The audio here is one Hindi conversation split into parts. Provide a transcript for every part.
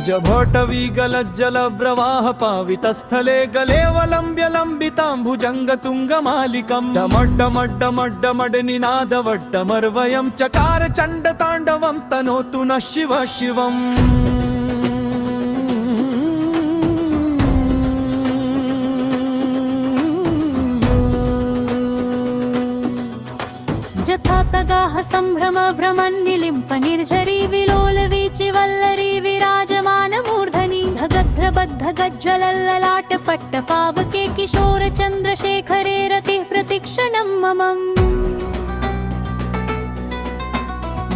जभटवी गलज्जल प्रवाह पावितस्थले गलेवलम्ब्य लम्बिताम्बुजङ्गतुङ्गमालिकम् डमड्डमड्डमड्डमड् निनादवड्डमर्वयं चकार चण्डताण्डवं तनोतु नः शिव शिवम् जथातगाः सम्भ्रम भ्रमन्निलिम्प निर्झरी विलोलवीचि वल्लरी विराजमान मूर्धनि धगध्रबद्ध गज्ज्वलल्ललाट पट्टपावके किशोर चन्द्रशेखरे रतिः प्रतिक्षणं ममम्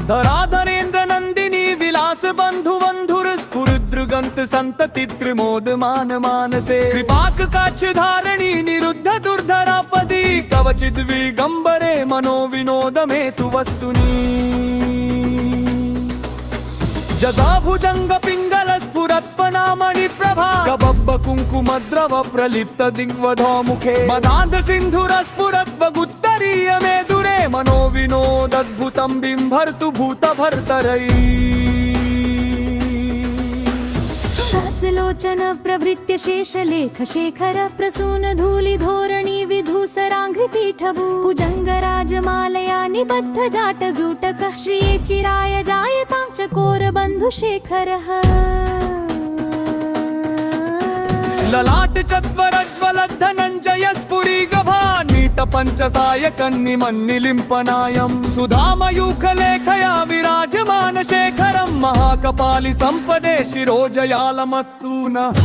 धराधरेन्द्र नन्दिनी विलास बन्धु बन्धुर स्फुरुद्रुगन्त संतति त्रिमोदमान मानसे कृपाक काक्ष धारणी निरुद्ध दुर्धरापदी कवचिद् विगम्बरे मनो विनोदमेतु वस्तुनि जदा भुजंग पिंगल स्फुरत्पनामणि प्रभा गबब्ब कुङ्कुमद्रव प्रलिप्त दिग्वधो मुखे मदान्ध सिन्धुर स्फुरद्वगुत्तरीय मेदुरे मनो विनोदद्भुतं बिम्भर्तु भूतभर्तरै सहस्रलोचन प्रभृत्य शेषलेख शेखर प्रसून धूलि धोरणी विधूसराङ्घ्रि पीठभू भुजङ्गराजमालया निबद्ध जाट जूटकः श्रिये चिराय जायतां चकोर बन्धुशेखरः ललाट चत्वरज्वल धनञ्जय स्फुरीगभानीत पञ्चसायकन्निमन्निलिम्पनायं सुधामयूखलेखया विराजमान शेखरं महाकपालि सम्पदे शिरोजयालमस्तु नः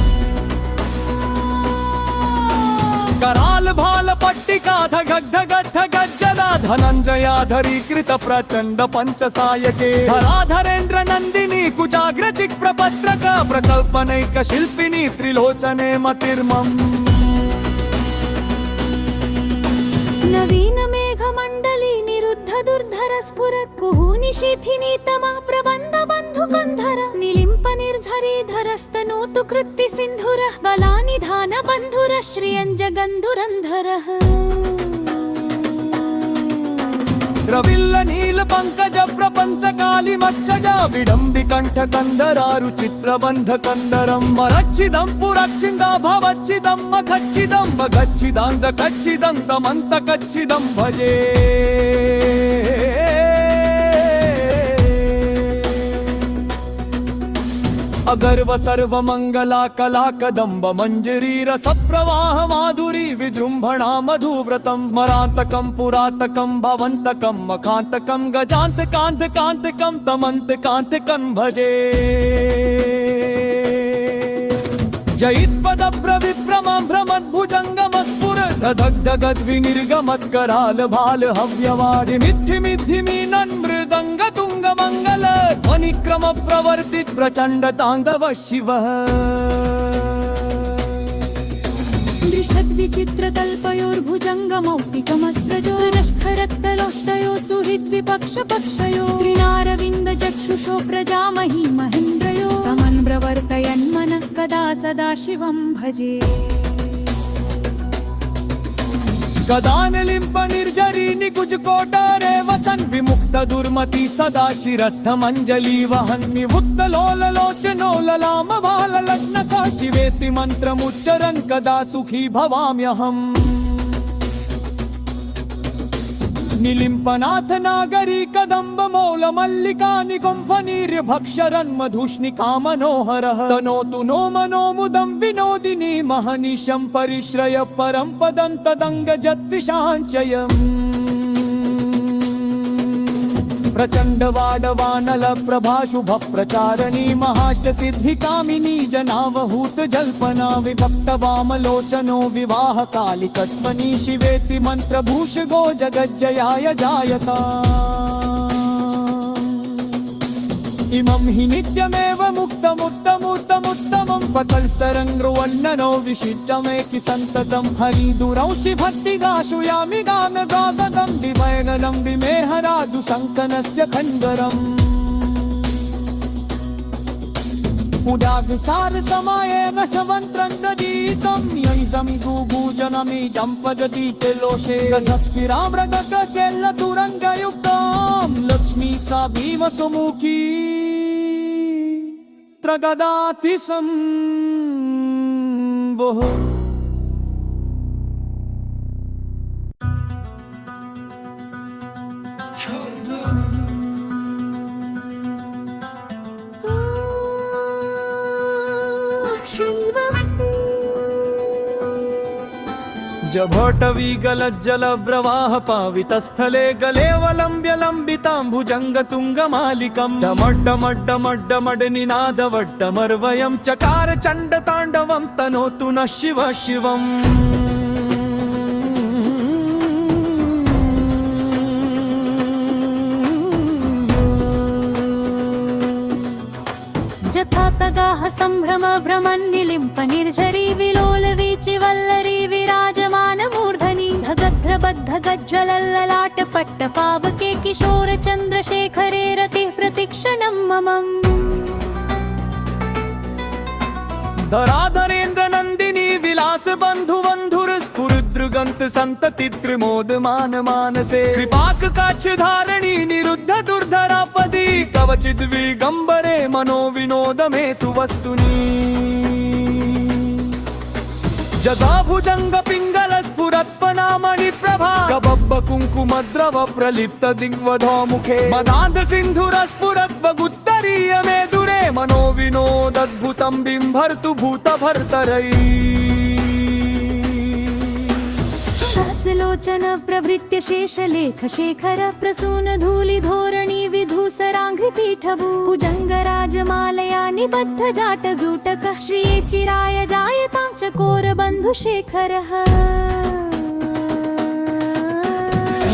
कराल भाल पट्टिका धगद्धगद्धगज्जला धनञ्जयाधरीकृत प्रचण्ड पञ्चसायके धराधरेन्द्र नन्दिनी कुजाग्र चिक्प्रपत्रक प्रकल्पनैक शिल्पिनी त्रिलोचने मतिर्मम् नवीन मेघमण्डली निरुद्ध दुर्धर स्फुरत् कुहूनिशीथिनी तमः प्रबन्ध बन्धुकन्धर निलिम्प निर्झरीधरस्तनोतु कृत्ति सिन्धुरः बलानिधान बन्धुरः श्रियञ्जगन्धुरन्धरः रविल्ल नील पंकज प्रपंच काली मत्सजा विडम्बि कंठ कंदरारु चित्र बंध कंदरम मरच्छिदं पुरच्छिदा भवच्छिदं मखच्छिदं मगच्छिदांग कच्छिदं तमंत कच्छिदं भजे अगर्व सर्व मंगला कला कदंब मंजरी रस प्रवाह माधुरी विजृंभणा मधुव्रतं स्मरांतकं पुरातकं भवंतकं मखांतकं गजांतकांतकांतकं तमंतकांतकं भजे जयित्पद प्रविभ्रमं भ्रमद्भुजंगमस्फुर धगधगद् विनिर्गमत्कराल भाल हव्यवारि मिद्धिमिद्धिमी नन्मृदंग तुंग मंगल ध्वनिक्रम प्रवर्तित प्रचंड तांडव शिवः दृशद्विचित्रतल्पयोर्भुजङ्गमौक्तिकमस्रजो रश्खरक्तलोष्टयो सुहृद्विपक्षपक्षयो त्रिनारविन्द चक्षुषो प्रजामही महेन्द्रयो समन्व्रवर्तयन्मनः कदा सदा शिवं भजे गदानलिम्प निर्झरी निकुज कोटरे वसन विमुक्त दुर्मति सदा शिरस्थमञ्जलि वहन् विमुक्त लोल लोचनो ललाम भाल लग्न शिवेति मंत्रमुच्चरन् कदा सुखी भवाम्यहम् निलिम्पनाथ नागरी कदम्ब मौल मल्लिका निकुम्भनीर्य भक्षरन् मधुष्णिका मनोहरः तनोतु नो मनो मुदं विनोदिनी महनिशं परिश्रय परं पदं तदङ्गजद्विषाञ्चयम् प्रचंड वाडवानल प्रभाशुभ प्रचारणी महाष्ट सिद्धि कामिनी जनावहूत जल्पना विभक्त वामलोचनो विवाह कालिकत्वनी शिवेति मंत्र भूष गो जगज्जयाय जायता इमं हि नित्यमेव मुक्तमुत्तमुत्तमुत्तमं पतल्स्तरङ्गृवन्ननो विशिष्टमेकि सन्ततं हरिदुरंसि भक्तिगाशु यामि गानगागदं विमयगनं विमेहरादु सङ्कनस्य खण्डरम् पुडाग्सार समाये रसवन्त्रन्दीतं यैसमिगुभूजनमि जम्पजति तेलोषे रसत्स्किरामृगकचेल्लतुरङ्गयुक्तां लक्ष्मी सा भीमसुमुखी त्रगदाति सम्भोः जभटवी गलज्जल प्रवाह पावितस्थले गलेवलम्ब्य लम्बितां भुजङ्गतुङ्गमालिकं डमड्डमड्डमड्डमड् निनादवड्डमर्वयं चकार चण्डताण्डवं तनोतु नः शिव शिवम् जथातगाः सम्भ्रम भ्रमन्निलिम्प निर्झरी विलोल वीचि वल्लरी विराजमान मूर्धनि धगध्रबद्ध गज्ज्वलल्ललाट पट्ट पावके किशोर चन्द्रशेखरे रतिः प्रतिक्षणं ममम् धराधरेन्द्र नन्दिनी विलास बन्धु बन्धुर स्फुरुद्रुगन्त सन्तति त्रिमोदमान मानसे कृपाक काक्ष धारणी निरुद्ध दुर्धरापदी कवचिद् विगम्बरे मनो विनोद मे तु वस्तुनि जदा भुजङ्ग पिङ्गल स्फुरत्पनामणि प्रभा गबब्ब कुङ्कुमद्रव प्रलिप्त दिग्वधो मुखे मदान्ध सिन्धुर स्फुरद्वगुत्तरीय मे दुरे मनो विनोदद्भुतं बिम्भर्तु भूतभर्तरै सहस्रलोचन प्रभृत्य शेषलेख शेखर प्रसून धूलि धोरणी विधूसराङ्घ्रि पीठभू कुजङ्गराजमालया निबद्ध जाट जूटकः श्रिये चिराय जायतां चकोर बन्धुशेखरः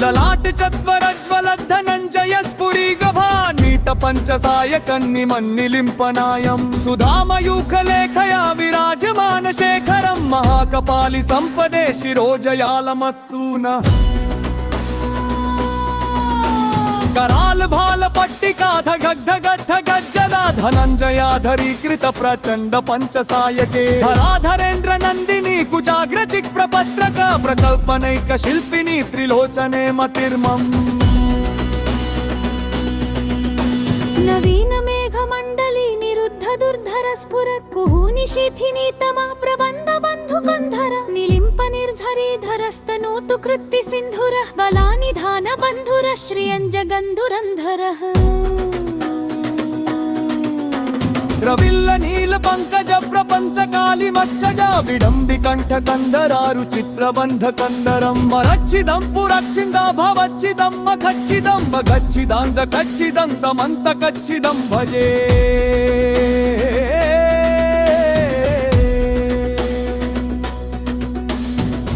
ललाट चत्वरज्वल धनञ्जय स्फुरीगभा नीत पञ्चसायकन्निमन्निलिम्पनायं सुधामयूखलेखया विराजमान शेखरं महाकपालि सम्पदे शिरोजयालमस्तु नः कराल भाल पट्टिका धगद्धगद्धगज्जला धनञ्जयाधरीकृत प्रचण्ड पञ्चसायके धराधरेन्द्र नन्दिनी कुजाग्र चिक्प्रपत्रक प्रकल्पनैक शिल्पिनी त्रिलोचने मतिर्मम् नवीन मेघमण्डली निरुद्ध दुर्धर स्फुरत् कुहूनि शिथिनी तमः प्रबन्ध बन्धुकन्धर निलिम्प निर्झरी धरस्तनोतु कृत्ति सिन्धुरः गलानिधान बन्धुरः श्रियञ्जगन्धुरन्धरः रविल्ल नील पंकज प्रपंच काली मच्छजा विडम्बि कंठ कंदरारु चित्र बंध कंदरम मरच्छिदं पुरच्छिदा भवच्छिदं मखच्छिदं भगच्छिदांग कच्छिदं तमंत कच्छिदं भजे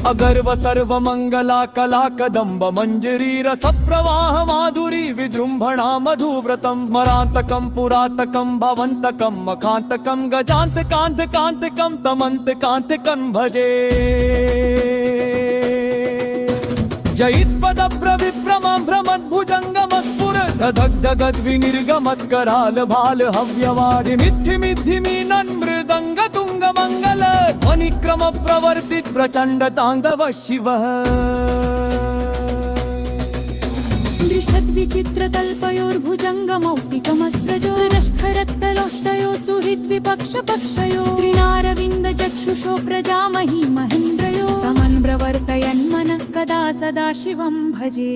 अगर्व सर्व मंगला कला कदंब मंजरी रस प्रवाह माधुरी विजृंभणा मधुव्रतम स्मरांतकम पुरातकम भवंतकम मखांतकम गजांत कांत कांतकम तमंत कांतकम भजे जयित्पद प्रविभ्रमं भ्रमद्भुजंगम स्फुरद धगधगद विनिर्गमत् कराल भाल हव्यवारि मिद्धिमिद्धिमि नन्मृदंग तुंग मंगल ध्वनिक्रम प्रवर्तित प्रचंड तांडव शिवः दृशद्विचित्रतल्पयोर्भुजङ्गमौक्तिकमस्रजो नष्खरक्तलोष्टयो सुहृद्विपक्षपक्षयो त्रिनारविन्दचक्षुषो प्रजामही महेन्द्रयो समन्व्रवर्तयन्मनः कदा सदा शिवं भजे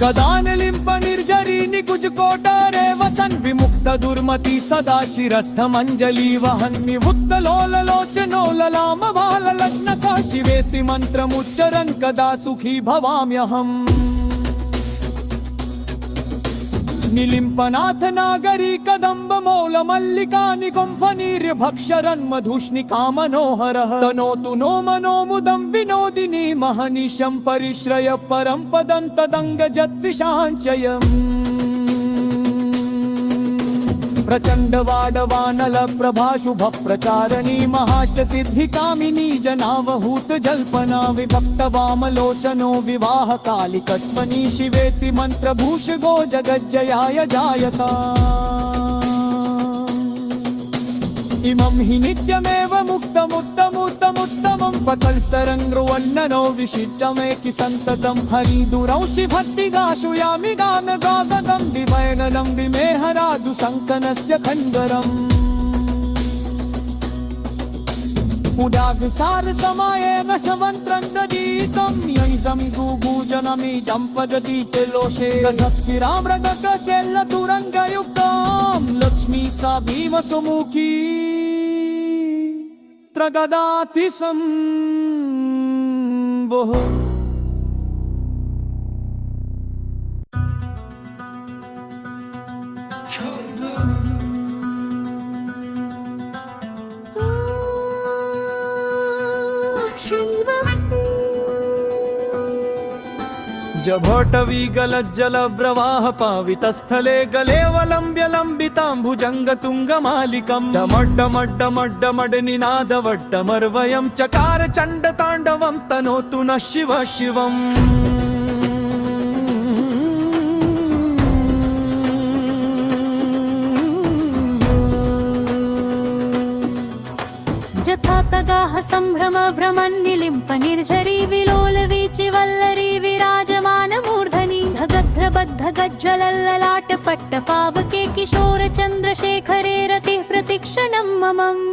गदानलिम्प निर्झरी निकुज कोटरे वसन् विमुक्त दुर्मति सदा शिरस्थमञ्जलि वहन् विमुक्त लोल लोचनो ललाम बाल लग्न काशिवेति मन्त्रमुच्चरन् कदा सुखी भवाम्यहम् निलिम्पनाथ नागरी कदम्ब मौल मल्लिका निकुम्भनीर्य भक्षरन् मधुष्णिका मनोहरः तनोतु नो मनो मुदं विनोदिनी महनिशं परिश्रय परं पदं तदङ्गजद्विषाञ्चयम् प्रचंड वाडवानल प्रभा शुभ प्रचारणी महाष्ट सिद्धि कामिनी जनावहूत जल्पना विभक्त वामलोचनो विवाह कालिकत्वनी शिवेति मंत्रभूष गो जगज्जयाय जायता। इमं हि नित्यमेव मुक्तमुत्तमुत्तमुत्तमं पतल्स्तरङ्गृवन्ननो विशिष्टमेकि सन्ततं हरिदुरंसि भक्तिदाशु यामि गानगागदं विमयननं विमेहरादु सङ्कनस्य खण्डरम् उदागसार समायेन च मन्त्रं ददीतं यैषमि गुगुजनमि दम्पदति लोषे रसत्स्किरामृगचेल्लतुरङ्गयुक्तां लक्ष्मी सा भीमसुमुखी त्रगदाति सम्भोः जभटवी गलज्जल प्रवाह पावितस्थले गलेवलम्ब्य लम्बिताम्बुजङ्गतुङ्गमालिकं डमड्डमड्डमड्डमड् निनादवड्डमर्वयं चकार चण्डताण्डवं तनोतु नः शिव शिवम् जथातगाः सम्भ्रम भ्रमन्निलिम्प निर्झरी विलोल वीचि वल्लरी विराजमान मूर्धनि धगध्रबद्ध गज्ज्वलल्ललाट पट्ट पावके किशोर चन्द्रशेखरे रतिः प्रतिक्षणं ममम्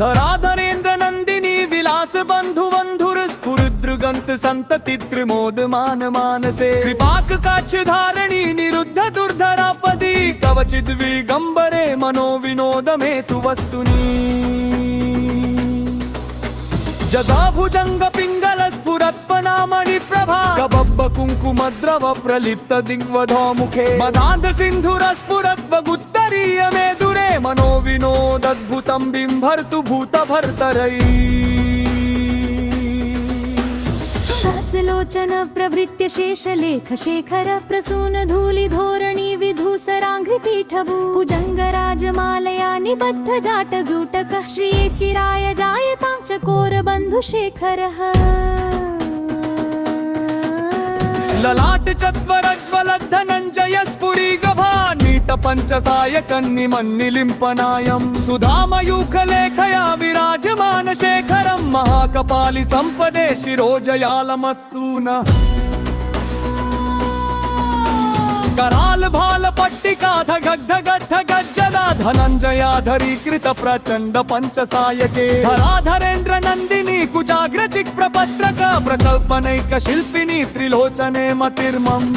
धराधरेन्द्र नन्दिनी विलास बन्धु बन्धुर स्फुरदृगन्त संतति त्रिमोद मान मानसे कृपाक काक्ष धारणी निरुद्ध दुर्धरापदी कवचिद् विगम्बरे मनो विनोद मेतु वस्तुनि जगा भुजंग पिंगल स्फुरत्पनामणि प्रभा कबब्ब कुङ्कुमद्रव प्रलिप्त दिग्वधो मुखे मदान्ध सिन्धुर स्फुरद्वगुत्तरीय मे दुरे मनो विनोदद्भुतं बिम्भर्तु भूतभर्तरै शासलोचन प्रभृत्य शेषलेख शेखर प्रसून धूलि धोरणी विधूसराङ्घ्रि पीठभू कुजङ्गराजमालया निबद्ध जाट जूटकः श्रिये चिराय जायतां चकोर बन्धुशेखरः ललाट चत्वरज्वल धनञ्जय स्फुरी गभा नीत पंचसाय कन्निमन्निलिम्पनायं सुधामयूखलेखया विराजमान शेखरं महाकपालि सम्पदे शिरोजयालमस्तु नः कराल भाल पट्टिका धगद्धगद्ध गज्जला धनञ्जयाधरीकृत प्रचण्ड पंचसायके धराधरेन्द्र नन्दिनी कुजाग्रचिक् प्रपत्रक प्रकल्पनैक शिल्पिनी त्रिलोचने मतिर्मम्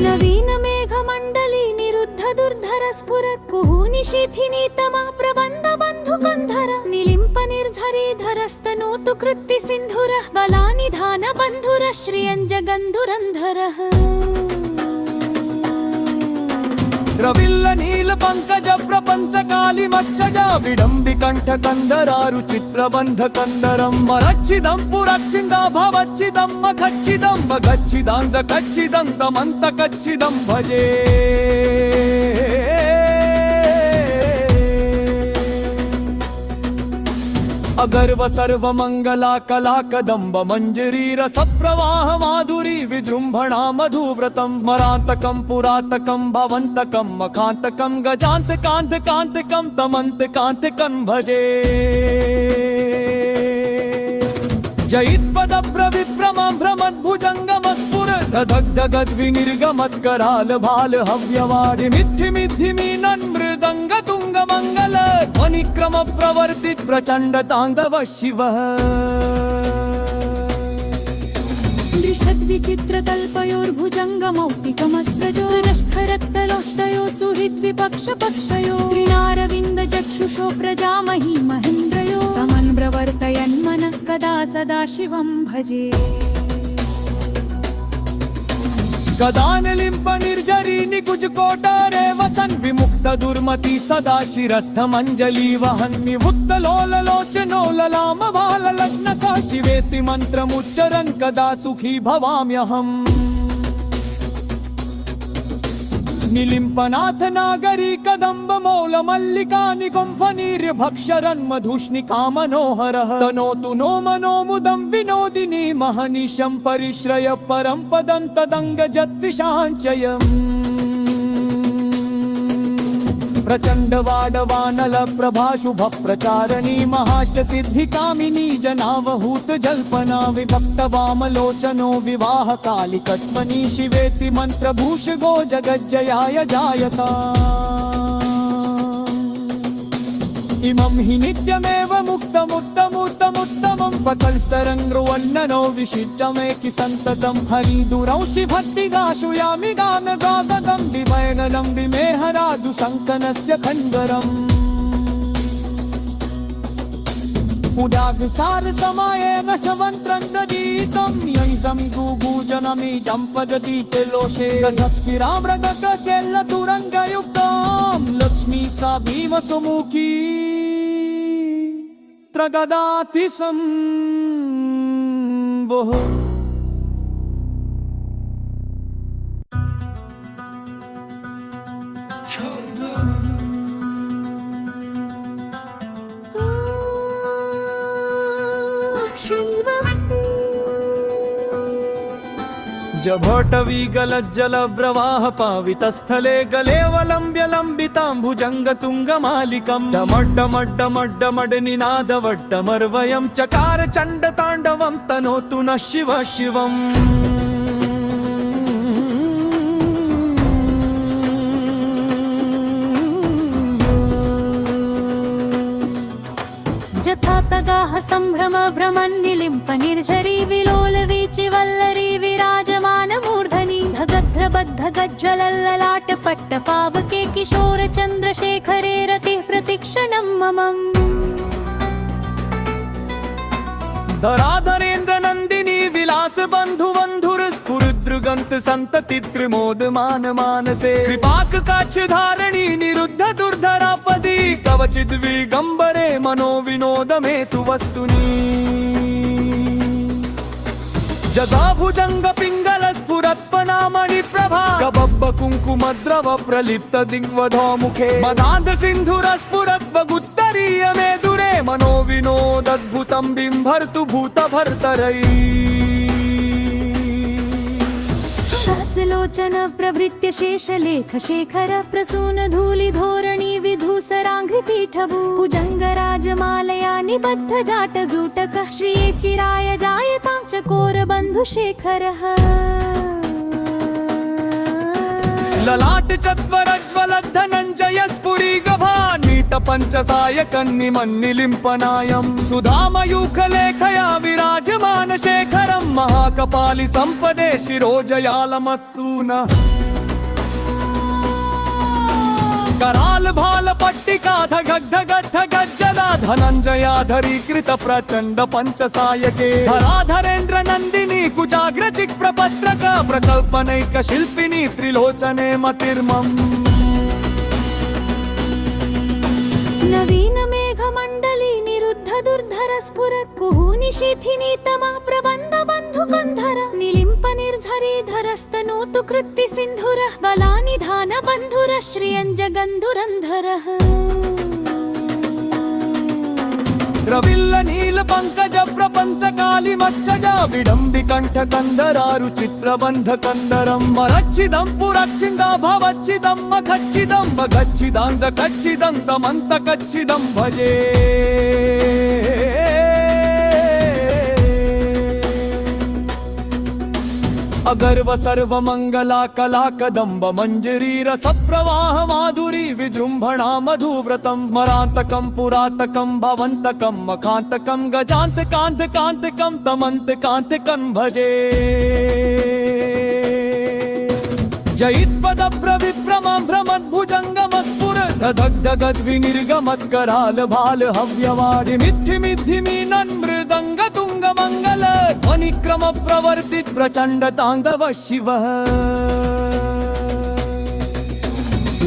नवीन मेघमण्डली निरुद्ध दुर्धर स्फुरत् कुहूनि शिथिनी तमः प्रबन्ध बन्धुकन्धर निलिम्प निर्झरी धरस्तनोतु कृत्ति सिन्धुरः बलानिधान बन्धुरः श्रियञ्जगन्धुरन्धरः रविल्ल नील पंकज प्रपंच काली मच्छजा विडम्बि कंठ कंदरारु चित्र बंध कंदरम मरच्छिदं पुरच्छिदा भवच्छिदं मखच्छिदं भगच्छिदांग कच्छिदं तमंत कच्छिदं भजे अगर्व सर्व मंगला कला कदंब मंजरी रस प्रवाह माधुरी विजृंभणा मधुव्रतं स्मरांतकं पुरातकं भवंतकं मखांतकं गजांतकांतकांतकं तमंतकांतकं भजे जयित्पद प्रविभ्रमं भ्रमद्भुजङ्गमस्फुर दधग्धगद्विनिर्गमत्कराल भाल हव्यवाढिमिद्धिमिद्धिमीनन् मृदङ्ग तुङ्ग मङ्गल ध्वनिक्रम प्रवर्तित प्रचण्ड ताण्डव शिवः दृशद्विचित्र तल्पयोर्भुजङ्गमौक्तिकमस्रजो नष्खरत्तलोष्टयो सुहृद्विपक्ष पक्षयो त्रिनारविन्द चक्षुषो प्रजामहि महेन्द्रयो समन्व्रवर्तयन्मनः कदा सदा शिवं भजे गदानलिम्प निर्जरी निकुज कोटरे वसन् विमुक्त दुर्मति सदा शिरस्थमञ्जलि वहन् विमुक्त लोललोचनो ललाम बाल लग्न काशिवेति मन्त्रमुच्चरन् कदा सुखी भवाम्यहम् निलिम्पनाथ नागरी कदम्ब मौल मल्लिका निकुम्भनीर्य भक्षरन् मधुष्णिका मनोहरः तनोतु नो मनो मुदं विनोदिनी महनिशं परिश्रय परं पदं तदङ्गजद्विषाञ्चयम् प्रचंड वाडवानल प्रभा शुभ प्रचारणी महाष्ट सिद्धि कामिनी जनावहूत जल्पना विभक्त वामलोचनो विवाह कालिकत्मनी शिवेति मंत्रभूष गो जगज्जयाय जायता इमं हि नित्यमेव मुक्तमुत्तमुत्तमुत्तमं पतल्स्तरङ्गृवन्ननो विशिष्टमेकि सन्ततं हरिदुरंशि भक्तिगाशु यामि गानगागदं विवयननं विमेहरादु शङ्कनस्य खण्डरम् उदागसार समाये नशवन्त्रन्ददीतं यैसं गुगुजनमिदं पदति तेलोषे रसत्स्फिरामृगकचेल्लतुरङ्गयुक्तां लक्ष्मी सा भीमसुमुखी त्रगदाति संवोः जभटवी गलज्जल प्रवाह पावितस्थले गलेवलम्ब्य लम्बिताम्बुजङ्ग तुङ्गमालिकं डमड्डमड्डमड्डमड् निनादवड्डमर्वयं चकार चण्ड ताण्डवं तनोतु नः शिव शिवम् जथा तगाः सम्भ्रम भ्रमन्निलिम्प निर्झरी विलोल वीचि वल्लरी विराजमान मूर्धनि धगध्रबद्ध गज्ज्वलल्ललाट पट्ट पावके किशोर चन्द्रशेखरे रतिः प्रतीक्षणं ममम् धराधरेन्द्र नन्दिनी विलास बन्धु बन्धुर स्फुरुद्रुगन्त सन्तति त्रिमोद मान मानसे कृपाक काक्ष धारणी निरुद्ध दुर्धरापदी कवचिद् विगम्बरे मनो विनोद मेतु वस्तुनि जगा भुजंग पिंगल स्फुरत्पनामणि प्रभा कबब्ब कुङ्कुमद्रव प्रलिप्त दिग्वधो मुखे मदान्ध सिन्धुर स्फुरद्वगुत्तरीय मे दुरे मनो विनोदद्भुतं बिम्भर्तु भूतभर्तरै सहस्रलोचन प्रभृत्य शेषलेख शेखर प्रसून धूलि धोरणी विधूसराङ्घ्रि पीठभू कुजङ्गराजमालया निबद्ध जाट जूटकः श्रिये चिराय जायतां चकोर बन्धुशेखरः ललाट चत्वरज्वल धनञ्जय स्फुरी गभा नीत पञ्चसायकन्निमन्निलिम्पनायं सुधामयूखलेखया विराजमान शेखरं महाकपालि सम्पदे शिरोजयालमस्तु नः कराल भाल पट्टिका धगद्धगद्धगज्जला धनञ्जयाधरीकृत प्रचण्ड पञ्चसायके धराधरेन्द्र नन्दिनी कुजाग्र चिक्प्रपत्रक प्रकल्पनैक शिल्पिनी त्रिलोचने मतिर्मम् नवीन मेघमण्डली निरुद्ध दुर्धर स्फुरत् कुहूनिशीथिनी तमः प्रबन्ध बन्धुकन्धर निलिम्प निर्झरी धरस्तनोतु कृत्ति सिन्धुरः बलानिधान बन्धुरः श्रियञ्जगन्धुरन्धरः रविल्ल नील पंकज प्रपंच काली मत्सजा विडम्बि कंठ कंदरारु चित्र बंध कंदरम मरच्छिदं पुरच्छिदा भवच्छिदं मखच्छिदं भगच्छिदांग कच्छिदं तमंत कच्छिदं भजे अगर्व सर्व मंगला कला कदंब मंजरी रस प्रवाह माधुरी विजृंभणा मधुव्रतम स्मरांतकम पुरातकम भवंतकम मखांतकम गजांत कांत कांतकम तमंत कांतकम भजे जयित्पद प्रविभ्रमं भ्रमद्भुजङ्गमस्फुर धगद् विनिर्गमत् कराल भाल हव्यवाडि मिद्धिमिद्धिमीनन् मृदङ्ग तुङ्ग मङ्गल ध्वनिक्रम प्रवर्तित प्रचण्ड ताण्डव शिवः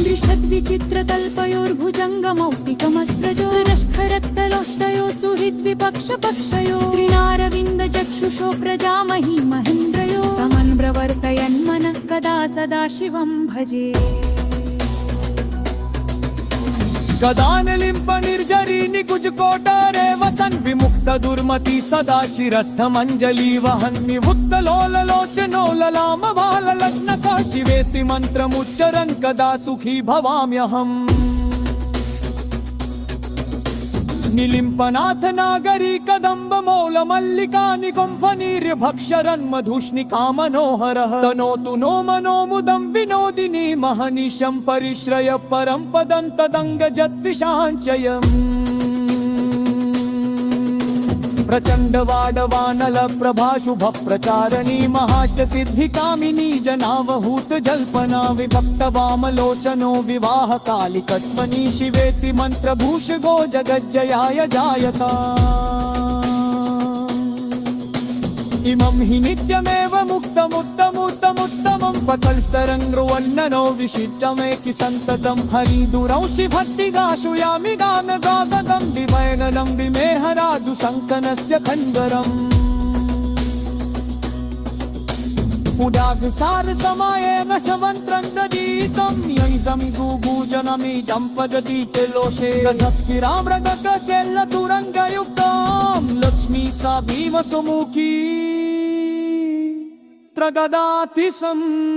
दृशद्विचित्रकल्पयोर्भुजङ्गमौक्तिकमस्रजो रश्खरक्तलोष्टयो सुहृद्विपक्षपक्षयो त्रिनारविन्दचक्षुषो प्रजामहि महेन्द्रयो समन्व्रवर्तयन्मनः कदा सदा शिवं भजे गदानलिम्प निर्झरी निकुज कोटारे वसन् विमुक्त दुर्मति सदा शिरस्थमञ्जलि वहन् निवृत्त लोललोचनो ललाम बाल लग्न शिवेति मन्त्रमुच्चरन् कदा सुखी भवाम्यहम् निलिम्पनाथ नागरी कदम्ब मौल मल्लिका निकुम्भनीर्य भक्षरन् मधुष्णिका मनोहरः तनोतु नो मनो मुदं विनोदिनी महनिशं परिश्रय परं पदं तदङ्गजद्विषाञ्चयम् प्रचंड वाडवानल प्रभा शुभ प्रचारणी महाष्ट सिद्धि कामिनी जनावहूत जल्पना विभक्त वामलोचनो विवाह काली कत्मनी शिवेति मंत्र भूष गो जगज्जयाय जायता इमं हि नित्यमेव मुक्तमुत्तमुत्तमुत्तमं पतल्स्तरङ्गृवन्ननो विशिष्टमेकि सन्ततं हरिदुरंसि भक्तिगाशुयामि गानगागदं विमयननं विमेहरादु शङ्कनस्य खण्डरम् पुडागसार समायेन च मन्त्रं ददीतं यैजं गुगूजनमिदं पदति लोषे रसस्किरामृगगचेल्लतुरङ्गयुक्तां लक्ष्मी सा भीमसुमुखी त्रगदाति संवोः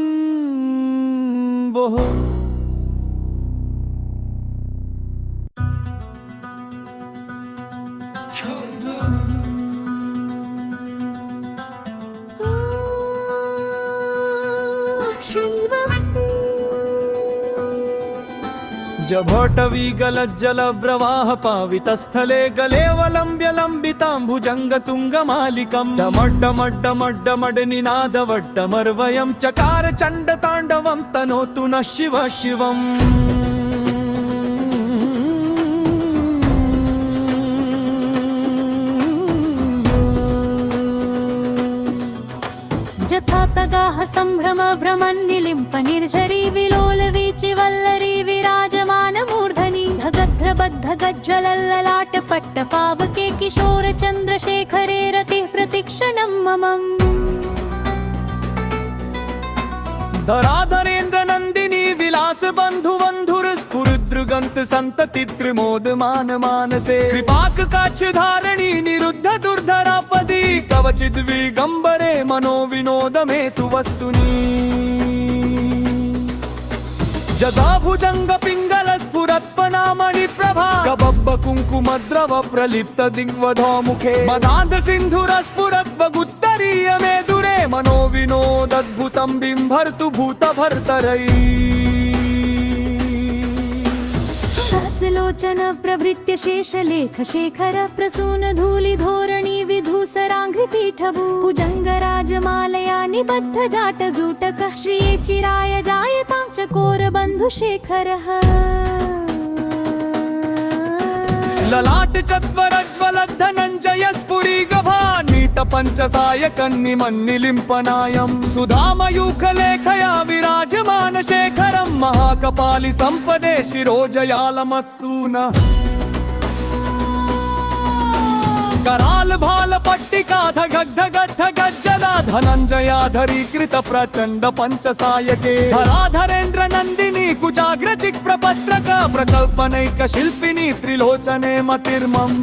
जभटवी गलज्जल प्रवाह पावितस्थले गलेवलम्ब्य लम्बिताम्बुजङ्ग तुङ्गमालिकं डमड्डमड्डमड्डमड् निनादवड्डमर्वयं चकार चण्डताण्डवं तनोतु नः शिव शिवम् जथातगाः सम्भ्रम भ्रमन् निलिम्प निर्झरी विलोल वीचि वल्लरी विराजमान मूर्धनि धगध्रबद्ध गज्ज्वलल्ललाट पट्ट पावके किशोर चन्द्रशेखरे रतिः प्रतीक्षणं ममम् धराधरेन्द्र नन्दिनी विलास बन्धु बन्धुर स्फुरुद्रुगन्त संतति त्रिमोदमान मानसे कृपाक काक्ष धारणी निरुद्ध दुर्धरापदी कवचिद् विगम्बरे मनो विनोदमेतु वस्तुनि जदा भुजंग पिंगल स्फुरत्पनामणि प्रभा कबब्ब कुङ्कुमद्रव प्रलिप्त दिग्वधो मुखे मदान्ध सिन्धुर स्फुरद्वगुत्तरीय मे दुरे मनो विनोदद्भुतं बिम्भर्तु भूतभर्तरै सहस्रलोचन प्रभृत्य शेषलेख शेखर प्रसून धूलि धोरणी विधूसराङ्घ्रिपीठभू भुजङ्गराजमालया निबद्ध जाट जूटकः श्रिये चिराय जायतां चकोर बन्धुशेखरः ललाट चत्वरज्वल धनञ्जय स्फुरीगभानीत पञ्चसायकन्निमन्निलिम्पनायं सुधामयूखलेखया विराजमान शेखरं महाकपालि सम्पदे शिरोजयालमस्तु नः कराल भाल पट्टिका धगद्ध गज्जला धनञ्जयाधरीकृत प्रचण्ड पञ्चसायके धराधरेन्द्र नन्दिनी कुचाग्र चिक्प्रपत्रक प्रकल्पनैक शिल्पिनी त्रिलोचने मतिर्मम्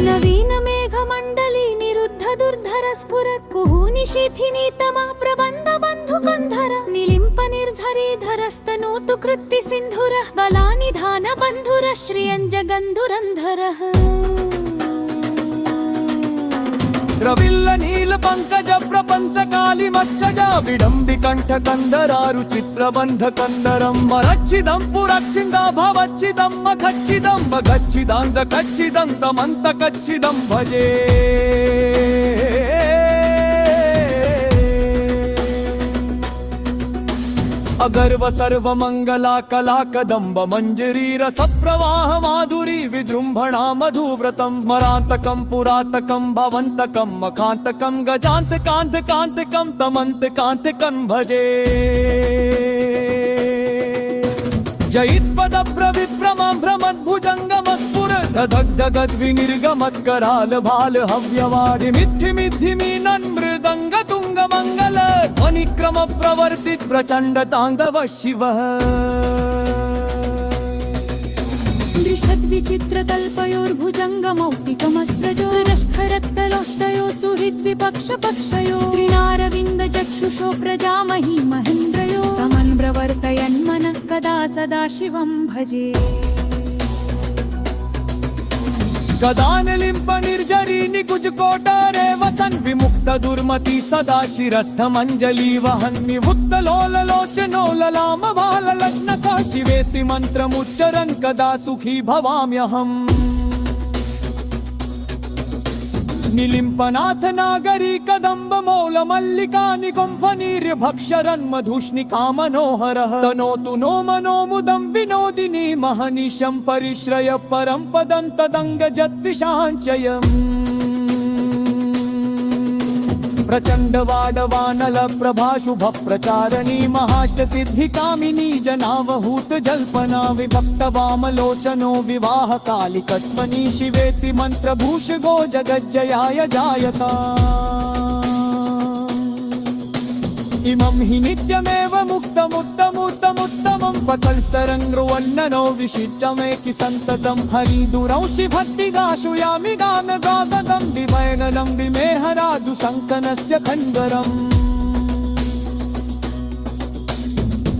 नवीन मेघमण्डली निरुद्ध दुर्धर स्फुरत् कुहूनिशीथिनी तमा प्रबन्ध बन्धुकन्धर निलिम्प निर्झरीधरस्तनोतु कृत्ति सिन्धुरः बलानिधान बन्धुरः श्रियञ्जगन्धुरन्धरः रविल्ल नील पंकज प्रपंच काली मच्छजा विडम्बि कंठ कंदरारु चित्र बंध कंदरम मरच्छिदं पुरच्छिदा भवच्छिदं मखच्छिदं भगच्छिदांग कच्छिदं तमंत कच्छिदं भजे अगर्व सर्व मंगला कला कदंब मंजरी रस प्रवाह माधुरी विजृंभणा मधुव्रतम स्मरांतकम पुरातकम भवंतकम मखांतकम गजांत कांत कांतकम तमंत कांतकम भजे जयित्पद प्रविभ्रमं भ्रमद्भुजङ्गमस्फुर धगद् विनिर्गमत् कराल भाल हव्यवादिमिद्धिमिद्धिमि नन्मृदङ्ग तुङ्गमङ्गल ध्वनिक्रम प्रवर्तित प्रचण्ड ताण्डव शिवः दृशद्विचित्रतल्पयोर्भुजङ्गमौक्तिकमस्रजो रश्खरक्तलोष्टयो सुहृद्विपक्षपक्षयो त्रिनारविन्दचक्षुषो प्रजामहि महेन्द्रयो समन्व्रवर्तयन्मनः कदा सदा शिवं भजे। गदानलिम्प निर्जरी निकुज कोटरे वसन विमुक्त दुर्मति सदा शिरस्थमञ्जलि वहन् निवृत्त लोललोचनो ललाम बाल लग्न काशिवेति मन्त्रमुच्चरन् कदा सुखी भवाम्यहम् निलिम्पनाथ नागरी कदम्ब मौल मल्लिका निकुम्भनीर्य भक्षरन् मधुष्णिका मनोहरः तनोतु नो मनो मुदं विनोदिनी महनिशं परिश्रय परं पदं तदङ्गजद्विषाञ्चयम् प्रचंड वाडवानल प्रभा शुभ प्रचारणी महाष्ट सिद्धि कामिनी जनावहूत जल्पना विभक्त वामलोचनो विवाह कालिकत्वनी शिवेति मंत्रभूष गो जगज्जयाय जायता इमं हि नित्यमेव मुक्तमुत्तमुत्तमुत्तमं पतंस्तरङ्गृवन्ननो विशिष्टमेकि सन्ततं हरिदुरंशि भक्तिगाशु यामि गाम गागदं विमयननं विमेहरादु सङ्कनस्य खण्डरम्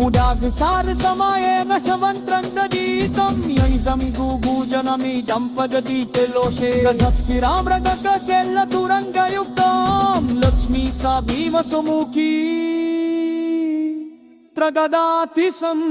उदागसार समायेन शमन्त्रं ददीतं यैषं गुगुजनमिदं पदति ते लोषे रसत्स्किरामृगकचेल्लतुरङ्गयुक्तां लक्ष्मी सा भीमसुमुखी त्रगदाति सम्भोः